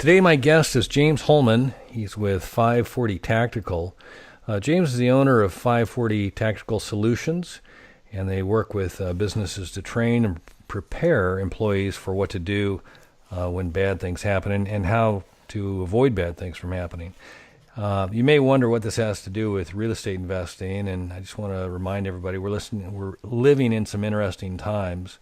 Today, my guest is James Holman. He's with 540 Tactical. James is the owner of 540 Tactical Solutions, and they work with businesses to train and prepare employees for what to do when bad things happen and how to avoid bad things from happening. You may wonder what this has to do with real estate investing, and I just want to remind everybody we're living in some interesting times.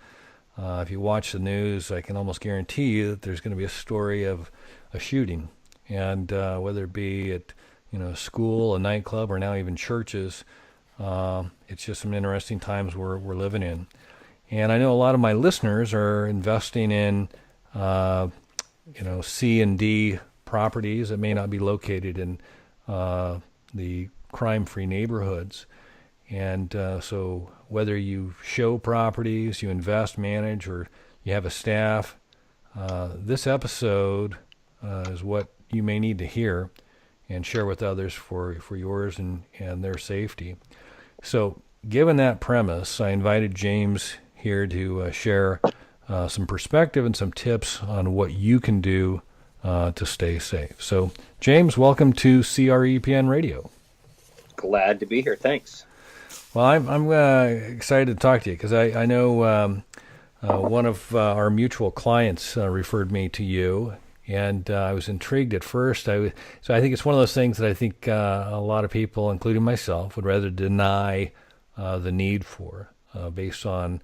If you watch the news, I can almost guarantee you that there's going to be a story of a shooting, and whether it be at a school, a nightclub, or now even churches, it's just some interesting times we're living in. And I know a lot of my listeners are investing in C and D properties that may not be located in the crime-free neighborhoods. And so whether you show properties, you invest, manage, or you have a staff, this episode is what you may need to hear and share with others for yours and their safety. So given that premise, I invited James here to share some perspective and some tips on what you can do to stay safe. So James, welcome to CREPN Radio. Glad to be here. Thanks. Well, I'm excited to talk to you because I know one of our mutual clients referred me to you, and I was intrigued at first. So I think it's one of those things that I think a lot of people, including myself, would rather deny the need for, based on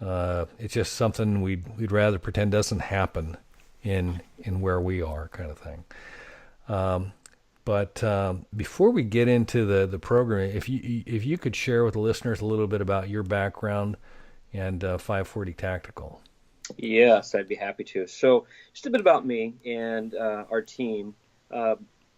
it's just something we'd rather pretend doesn't happen in where we are, kind of thing. But before we get into the program, if you could share with the listeners a little bit about your background and 540 Tactical. Yes, I'd be happy to. So just a bit about me and our team.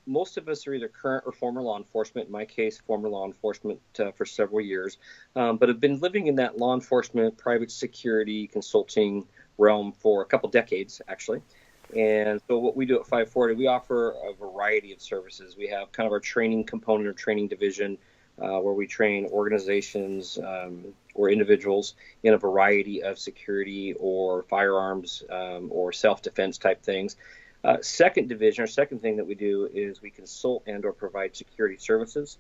Most of us are either current or former law enforcement. In my case, former law enforcement for several years, but have been living in that law enforcement, private security, consulting realm for a couple decades, actually. And so what we do at 540, we offer a variety of services. We have kind of our training component or training division where we train organizations or individuals in a variety of security or firearms or self-defense type things. Second division, or second thing that we do is we consult and or provide security services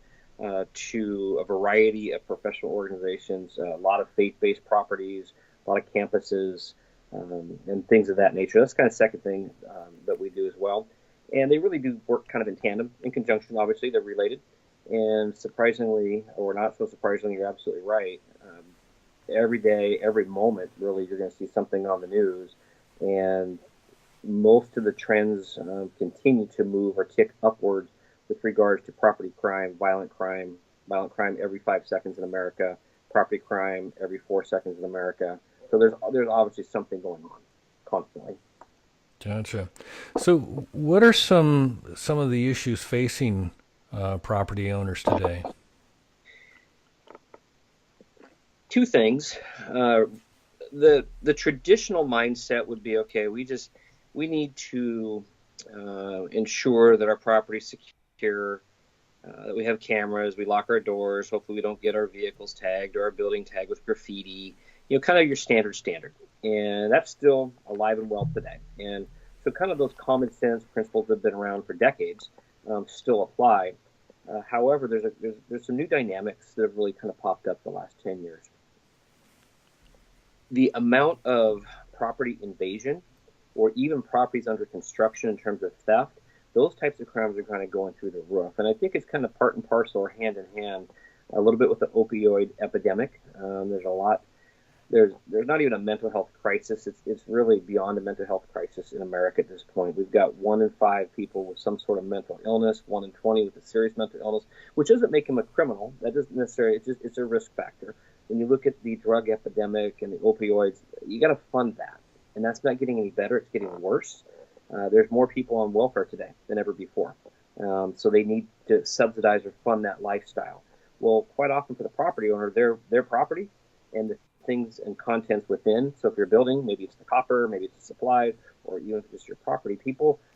to a variety of professional organizations, a lot of faith-based properties, a lot of campuses, and things of that nature. That's kind of second thing that we do as well. And they really do work kind of in tandem, in conjunction. Obviously, they're related. And surprisingly, or not so surprisingly, you're absolutely right. Every day, every moment, really, you're going to see something on the news. And most of the trends continue to move or tick upwards with regards to property crime, violent crime every 5 seconds in America, property crime every 4 seconds in America. So there's obviously something going on constantly. Gotcha. So what are some of the issues facing property owners today? Two things. The traditional mindset would be, okay, we need to ensure that our property is secure, that we have cameras, we lock our doors, hopefully we don't get our vehicles tagged or our building tagged with graffiti, kind of your standard. And that's still alive and well today. And so kind of those common sense principles that have been around for decades still apply. However, there's some new dynamics that have really kind of popped up the last 10 years. The amount of property invasion or even properties under construction in terms of theft, those types of crimes are kind of going through the roof. And I think it's kind of part and parcel or hand in hand a little bit with the opioid epidemic. There's not even a mental health crisis. It's really beyond a mental health crisis in America at this point. We've got 1 in 5 people with some sort of mental illness, 1 in 20 with a serious mental illness, which doesn't make them a criminal. That doesn't necessarily, it's a risk factor. When you look at the drug epidemic and the opioids, you got to fund that. And that's not getting any better. It's getting worse. There's more people on welfare today than ever before. So they need to subsidize or fund that lifestyle. Well, quite often for the property owner, their property and the things and contents within. So if you're building, maybe it's the copper, maybe it's the supplies, or even if it's your property,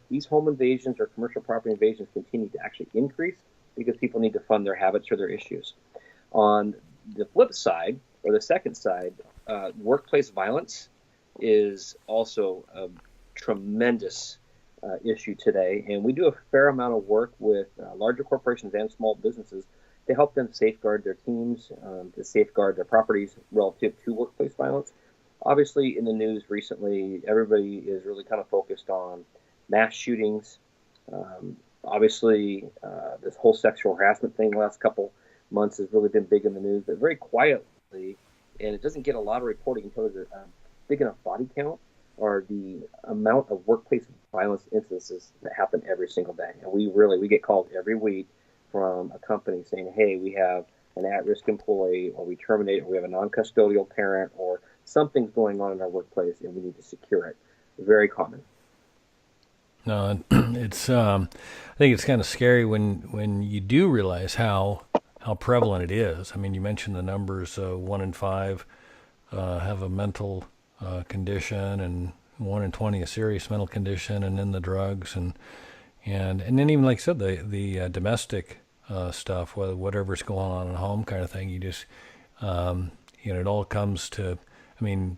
these home invasions or commercial property invasions continue to actually increase because people need to fund their habits or their issues. On the flip side, or the second side, workplace violence is also a tremendous issue today, and we do a fair amount of work with larger corporations and small businesses to help them safeguard their teams, to safeguard their properties relative to workplace violence. Obviously, in the news recently, everybody is really kind of focused on mass shootings. Obviously, this whole sexual harassment thing the last couple months has really been big in the news, but very quietly, and it doesn't get a lot of reporting until there's a big enough body count, or the amount of workplace violence instances that happen every single day. And we get called every week from a company saying, hey, we have an at-risk employee, or we terminate, or we have a non-custodial parent, or something's going on in our workplace and we need to secure it. Very common. No, it's I think it's kind of scary when you do realize how prevalent it is. I mean, you mentioned the numbers. 1 in 5 have a mental condition, and 1 in 20 a serious mental condition, and then the drugs, and then even, like I said, the domestic stuff, whatever's going on at home, kind of thing. You just it all comes to. I mean,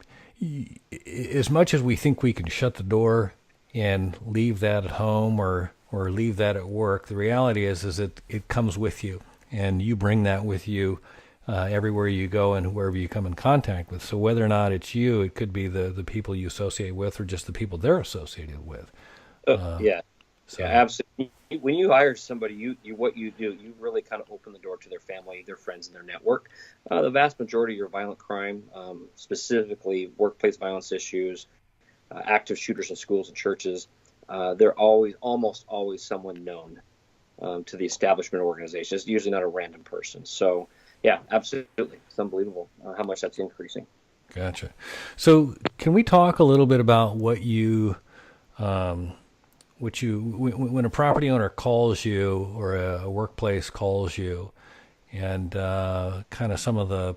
as much as we think we can shut the door and leave that at home or leave that at work, the reality is it comes with you, and you bring that with you everywhere you go and wherever you come in contact with. So whether or not it's you, it could be the people you associate with, or just the people they're associated with. Yeah, absolutely. When you hire somebody, you what you do, you really kind of open the door to their family, their friends, and their network. The vast majority of your violent crime, specifically workplace violence issues, active shooters in schools and churches, they're almost always someone known to the establishment organization. It's usually not a random person. So, yeah, absolutely. It's unbelievable how much that's increasing. Gotcha. So can we talk a little bit about when a property owner calls you, or a workplace calls you, and kind of some of the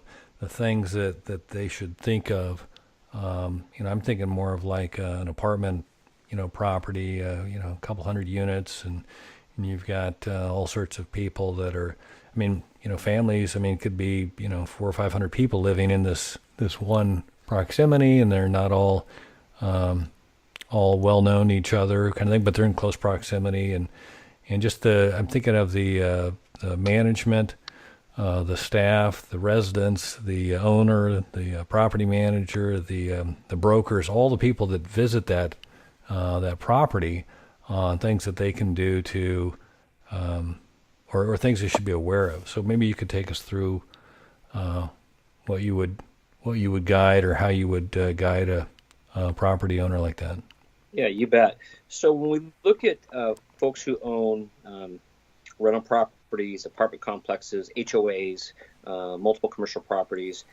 things that they should think of? I'm thinking more of like an apartment, property, a couple hundred units, and you've got all sorts of people that are, families. It could be 400 or 500 people living in this one proximity, and they're not all well known to each other, kind of thing, but they're in close proximity, and just I'm thinking of the management, the staff, the residents, the owner, the property manager, the brokers, all the people that visit that property, on things that they can do to, or things they should be aware of. So maybe you could take us through what you would guide, or how you would guide a property owner like that. Yeah, you bet. So when we look at folks who own rental properties, apartment complexes, HOAs, multiple commercial properties,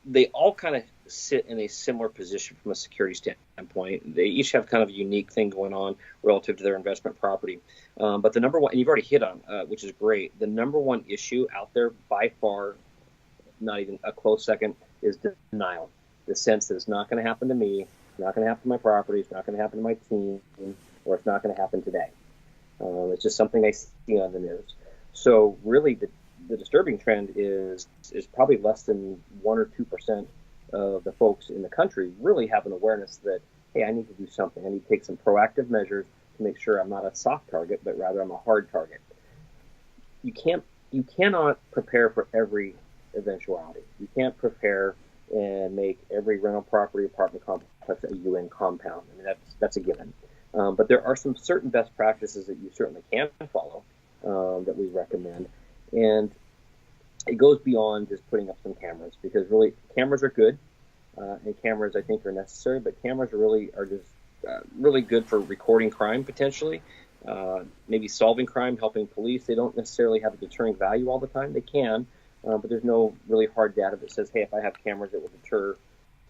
they all kind of sit in a similar position from a security standpoint. They each have kind of a unique thing going on relative to their investment property. But the number one, and you've already hit on, which is great, the number one issue out there by far, not even a close second, is denial. The sense that it's not going to happen to me, it's not going to happen to my property, it's not going to happen to my team, or it's not going to happen today. It's just something I see on the news. So really, the disturbing trend is probably less than 1 or 2% of the folks in the country really have an awareness that, hey, I need to do something. I need to take some proactive measures to make sure I'm not a soft target, but rather I'm a hard target. You cannot prepare for every eventuality. You can't prepare and make every rental property, apartment complex a UN compound. That's a given. But there are some certain best practices that you certainly can follow that we recommend. And it goes beyond just putting up some cameras, because really cameras are good, and cameras I think are necessary, but cameras are just really good for recording crime potentially, maybe solving crime, helping police. They don't necessarily have a deterring value all the time. They can, but there's no really hard data that says, hey, if I have cameras, it will deter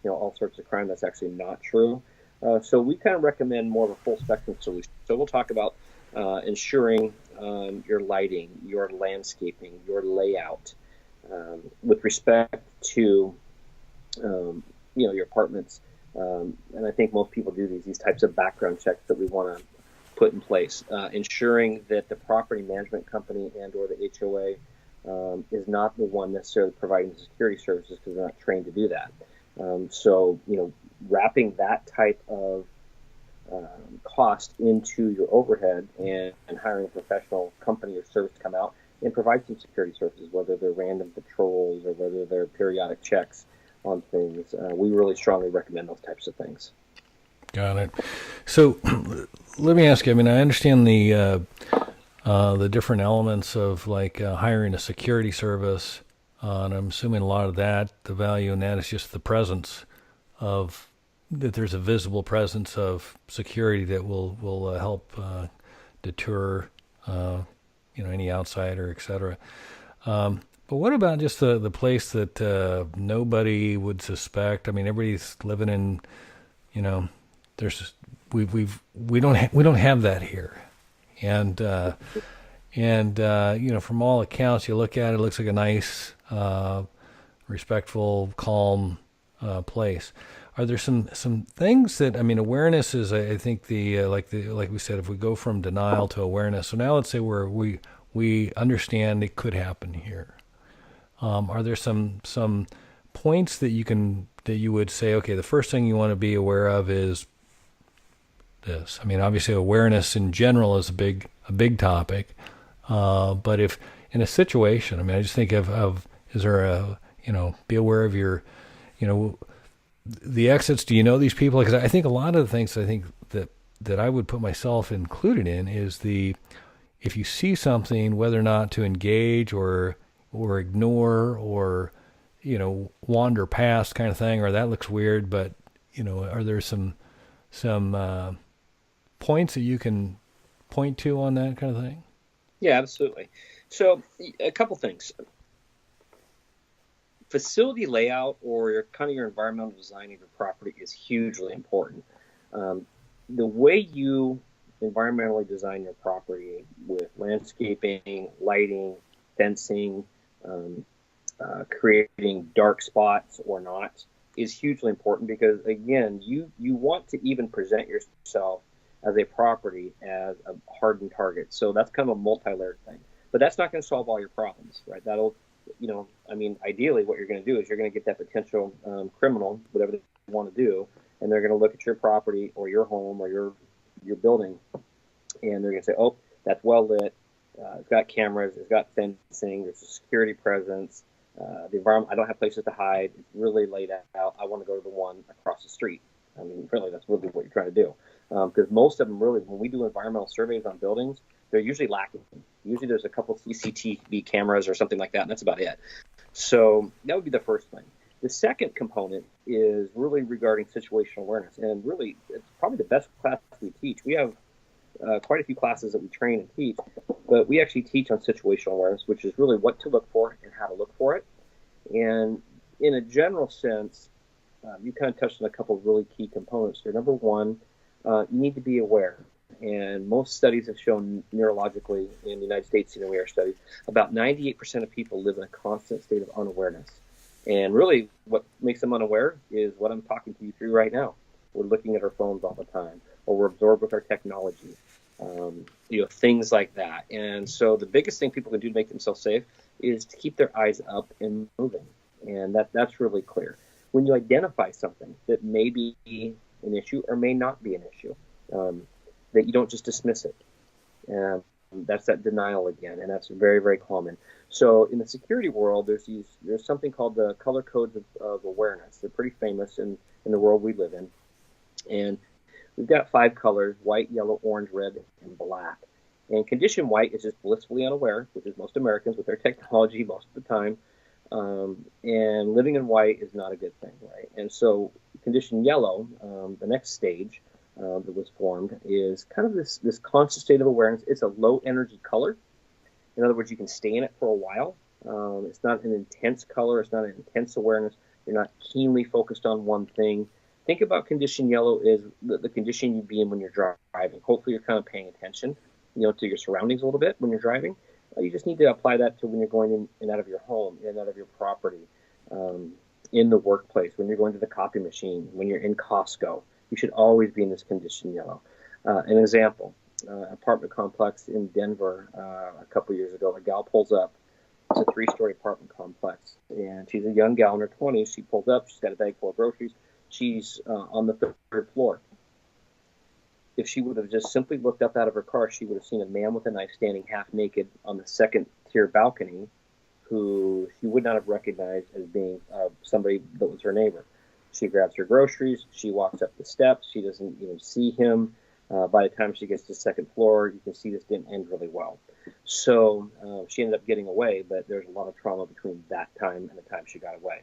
all sorts of crime. That's actually not true. So we kind of recommend more of a full spectrum solution. So we'll talk about ensuring your lighting, your landscaping, your layout, with respect to your apartments. And I think most people do these types of background checks that we want to put in place, ensuring that the property management company and or the HOA is not the one necessarily providing the security services, because they're not trained to do that. So wrapping that type of cost into your overhead and hiring a professional company or service to come out and provide some security services, whether they're random patrols or whether they're periodic checks on things. We really strongly recommend those types of things. Got it. So let me ask you, I mean, I understand the different elements of like hiring a security service, and I'm assuming a lot of that, the value in that is just the presence of, that there's a visible presence of security that will help deter any outsider, et cetera. But what about just the place that nobody would suspect? I mean, everybody's living in, there's we don't have that here, and from all accounts, you look at it, it looks like a nice, respectful, calm place. Are there some things that, I mean, awareness is, I think like we said, if we go from denial to awareness. So now let's say we understand it could happen here. Are there some points that you would say, okay, the first thing you want to be aware of is this? I mean, obviously awareness in general is a big topic. But if in a situation, I mean, I just think of is there be aware of your, the exits. Do you know these people? Because I think a lot of the things that I would put myself included in is if you see something, whether or not to engage or ignore or, wander past kind of thing, or that looks weird, but, are there some points that you can point to on that kind of thing? Yeah, absolutely. So a couple things. Facility layout or your environmental design of your property is hugely important. The way you environmentally design your property with landscaping, lighting, fencing, creating dark spots or not is hugely important, because again, you want to even present yourself as a property as a hardened target. So that's kind of a multi-layered thing, but that's not going to solve all your problems, right? That'll, ideally what you're going to do is you're going to get that potential criminal, whatever they want to do, and they're going to look at your property or your home or your building, and they're going to say, oh, that's well lit, it's got cameras, it's got fencing, there's a security presence, the environment, I don't have places to hide, it's really laid out, I want to go to the one across the street. I mean, really, that's really what you're trying to do. Because most of them, really, when we do environmental surveys on buildings, they're usually lacking. Usually there's a couple CCTV cameras or something like that, and that's about it. So that would be the first thing. The second component is really regarding situational awareness, and really, it's probably the best class we teach. We have quite a few classes that we train and teach, but we actually teach on situational awareness, which is really what to look for and how to look for it. And in a general sense, you kind of touched on a couple of really key components here. Number one, you need to be aware. And most studies have shown neurologically in the United States, we are studies, about 98% of people live in a constant state of unawareness. And really what makes them unaware is what I'm talking to you through right now. We're looking at our phones all the time, or we're absorbed with our technology, things like that. And so the biggest thing people can do to make themselves safe is to keep their eyes up and moving. And that's really clear. When you identify something that may be an issue or may not be an issue, that you don't just dismiss it. That's that denial again, and that's very, very common. So in the security world, there's something called the color codes of awareness. They're pretty famous in the world we live in. And we've got 5 colors: white, yellow, orange, red, and black. And condition white is just blissfully unaware, which is most Americans with their technology most of the time. And living in white is not a good thing, right? And so condition yellow, the next stage that was formed, is kind of this conscious state of awareness. It's a low energy color. In other words, you can stay in it for a while. It's not an intense color. It's not an intense awareness. You're not keenly focused on one thing. Think about condition yellow is the condition you'd be in when you're driving. Hopefully you're kind of paying attention, to your surroundings a little bit when you're driving. You just need to apply that to when you're going in and out of your home, in and out of your property, in the workplace, when you're going to the copy machine, when you're in Costco. You should always be in this condition yellow. An example, apartment complex in Denver a couple years ago, a gal pulls up. It's a 3-story apartment complex, and she's a young gal in her 20s. She pulls up. She's got a bag full of groceries. She's on the 3rd floor. if she would have just simply looked up out of her car, she would have seen a man with a knife standing half naked on the second tier balcony, who she would not have recognized as being somebody that was her neighbor. She grabs her groceries. She walks up the steps. She doesn't even see him. By the time she gets to the second floor, you can see this didn't end really well. So she ended up getting away, but there's a lot of trauma between that time and the time she got away.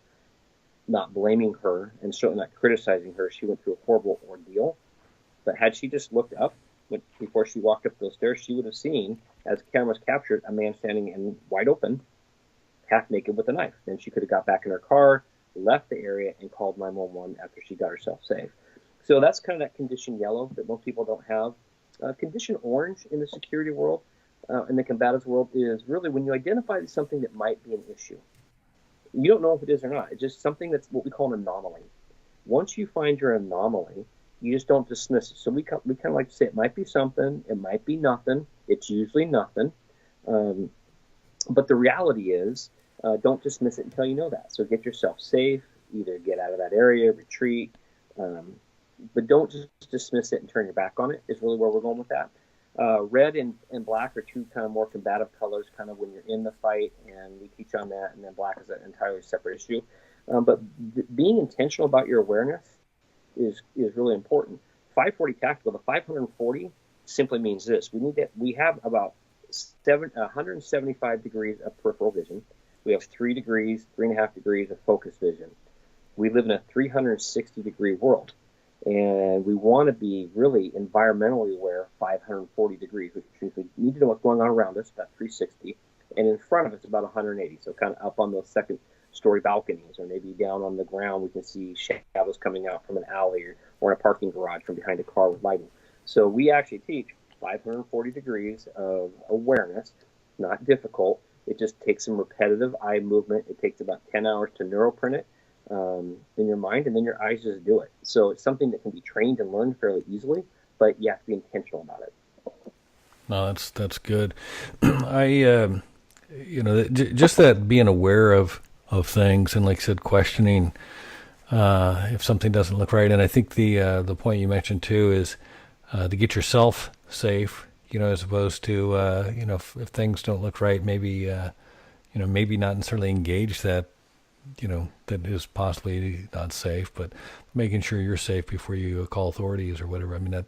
Not blaming her and certainly not criticizing her. She went through a horrible ordeal. But had she just looked up before she walked up those stairs, she would have seen, as cameras captured, a man standing in wide open, half naked with a knife. Then she could have got back in her car, left the area, and called 911 after she got herself safe. So that's kind of that condition yellow that most people don't have. Condition orange in the security world, in the combatives world, is really when you identify something that might be an issue. You don't know if it is or not. It's just something that's what we call an anomaly. Once you find your anomaly, you just don't dismiss it. So we kind of like to say it might be something, it might be nothing. It's usually nothing. But the reality is, don't dismiss it until you know that. So get yourself safe, either get out of that area, retreat, but don't just dismiss it and turn your back on it is really where we're going with that. Red and black are two kind of more combative colors, kind of when you're in the fight, and we teach on that, and then black is an entirely separate issue. But being intentional about your awareness is really important. 540 tactical, the 540 simply means this. We have about 175 degrees of peripheral vision. We have 3.5 degrees of focus vision. We live in a 360 degree world, and we want to be really environmentally aware 540 degrees, which means we need to know what's going on around us, about 360, and in front of us about 180, so kind of up on those second story balconies, or maybe down on the ground we can see shadows coming out from an alley or in a parking garage from behind a car with lighting. So we actually teach 540 degrees of awareness. Not difficult. It just takes some repetitive eye movement. It takes about 10 hours to neuroprint it in your mind, and then your eyes just do it. So it's something that can be trained and learned fairly easily, but you have to be intentional about it. No, that's good. Just that being aware of things, and like I said, questioning if something doesn't look right. And I think the point you mentioned too is to get yourself safe, as opposed to if things don't look right, maybe maybe not necessarily engage that that is possibly not safe, but making sure you're safe before you call authorities or whatever. I mean, that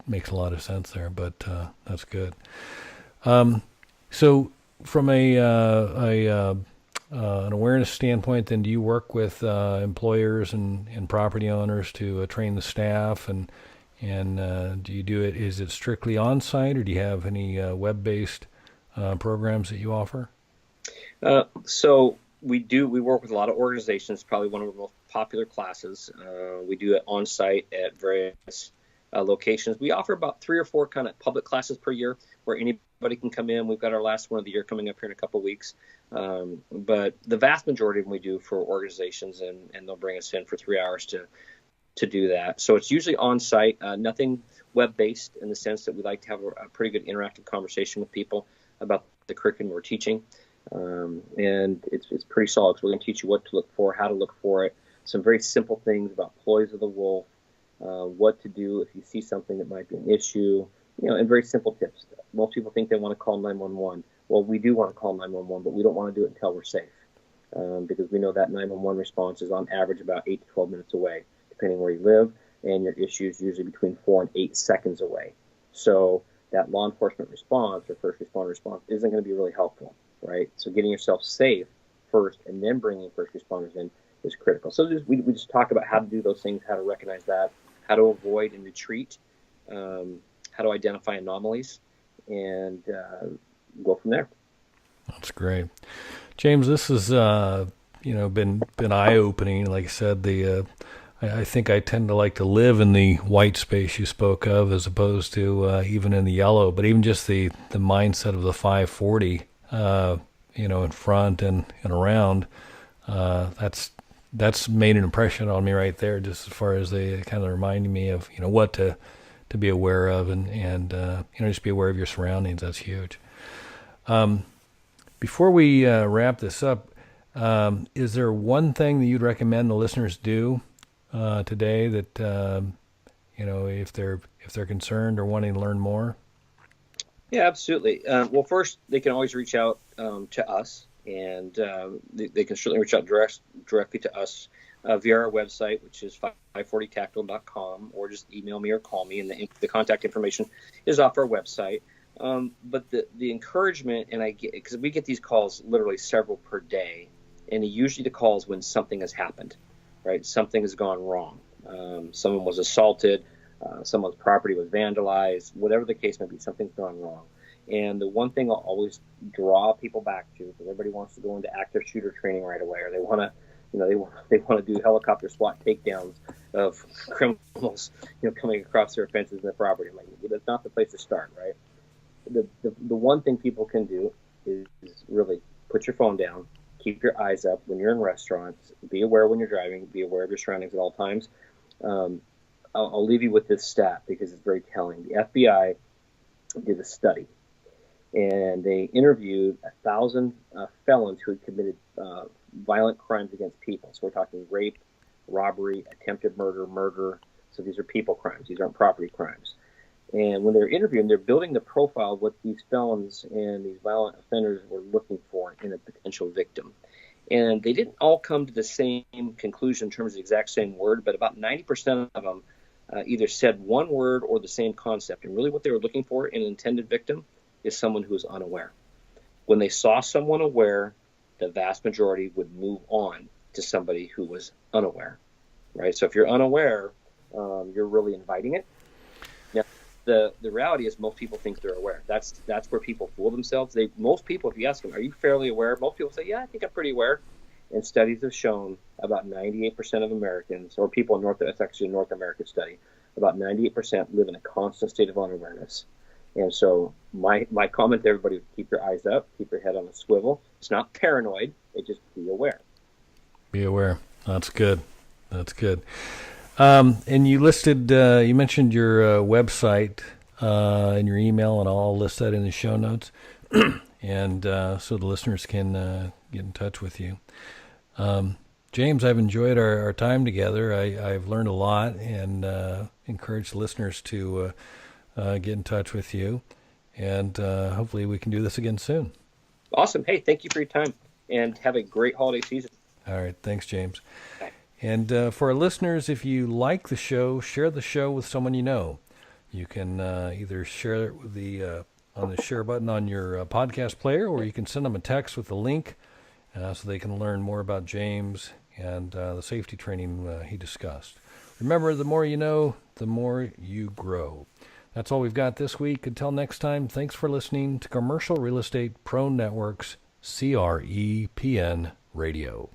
makes a lot of sense there, but that's good. So from an awareness standpoint, then, do you work with employers and property owners to train the staff, and do you do it? Is it strictly on site, or do you have any web-based programs that you offer? So we work with a lot of organizations. Probably one of our most popular classes. We do it on site at various locations. We offer about 3 or 4 kind of public classes per year where anybody can come in. We've got our last one of the year coming up here in a couple of weeks. But the vast majority of them we do for organizations, and they'll bring us in for 3 hours to do that. So it's usually on site, nothing web-based, in the sense that we like to have a pretty good interactive conversation with people about the curriculum we're teaching. And it's pretty solid. So we're going to teach you what to look for, how to look for it, some very simple things about ploys of the wolf, what to do if you see something that might be an issue, and very simple tips. Most people think they want to call 911. Well, we do want to call 911, but we don't want to do it until we're safe, because we know that 911 response is on average about 8 to 12 minutes away, depending where you live, and your issue is usually between 4 and 8 seconds away. So that law enforcement response or first responder response isn't going to be really helpful, right? So getting yourself safe first and then bringing first responders in is critical. So we just talk about how to do those things, how to recognize that, how to avoid and retreat, how to identify anomalies, and go from there. That's great, James. This has been eye-opening. Like I said, I think I tend to like to live in the white space you spoke of, as opposed to even in the yellow. But even just the mindset of the 540, in front and around, that's made an impression on me right there, just as far as they kind of reminding me of what to be aware of, and just be aware of your surroundings. That's huge. Before we wrap this up, is there one thing that you'd recommend the listeners do today that if they're if they're concerned or wanting to learn more? Yeah, absolutely. Well, first, they can always reach out to us, and they can certainly reach out directly to us via our website, which is 540tactical.com, or just email me or call me, and the contact information is off our website. But the encouragement, and I get, because we get these calls literally several per day, and usually the calls when something has happened, right? Something has gone wrong. Someone was assaulted. Someone's property was vandalized, whatever the case may be, something's gone wrong. And the one thing I'll always draw people back to, because everybody wants to go into active shooter training right away, or they want to, they want to do helicopter SWAT takedowns of criminals, coming across their fences and their property. I'm like, that's not the place to start, right? The one thing people can do is really put your phone down, keep your eyes up when you're in restaurants, be aware when you're driving, be aware of your surroundings at all times. I'll leave you with this stat because it's very telling. The FBI did a study, and they interviewed 1,000 felons who had committed violent crimes against people. So we're talking rape, robbery, attempted murder. So these are people crimes. These aren't property crimes. And when they're interviewing, they're building the profile of what these felons and these violent offenders were looking for in a potential victim. And they didn't all come to the same conclusion in terms of the exact same word, but about 90% of them either said one word or the same concept. And really what they were looking for in an intended victim is someone who is unaware. When they saw someone aware, the vast majority would move on to somebody who was unaware, right? So if you're unaware, you're really inviting it. Now, the reality is most people think they're aware. That's where people fool themselves. Most people, if you ask them, are you fairly aware? Most people say, yeah, I think I'm pretty aware. And studies have shown about 98% of Americans, or people in it's actually a North American study, about 98% live in a constant state of unawareness. And so my comment to everybody is keep your eyes up, keep your head on a swivel. It's not paranoid, just be aware. Be aware. That's good. That's good. And you mentioned your website and your email, and I'll list that in the show notes. And so the listeners can get in touch with you. James, I've enjoyed our time together. I've learned a lot, and encourage the listeners to get in touch with you. And hopefully we can do this again soon. Awesome. Hey, thank you for your time, and have a great holiday season. All right. Thanks, James. Bye. And for our listeners, if you like the show, share the show with someone you know. You can either share it with on the share button on your podcast player, or you can send them a text with the link so they can learn more about James and the safety training he discussed. Remember, the more you know, the more you grow. That's all we've got this week. Until next time, thanks for listening to Commercial Real Estate Pro Network's CREPN Radio.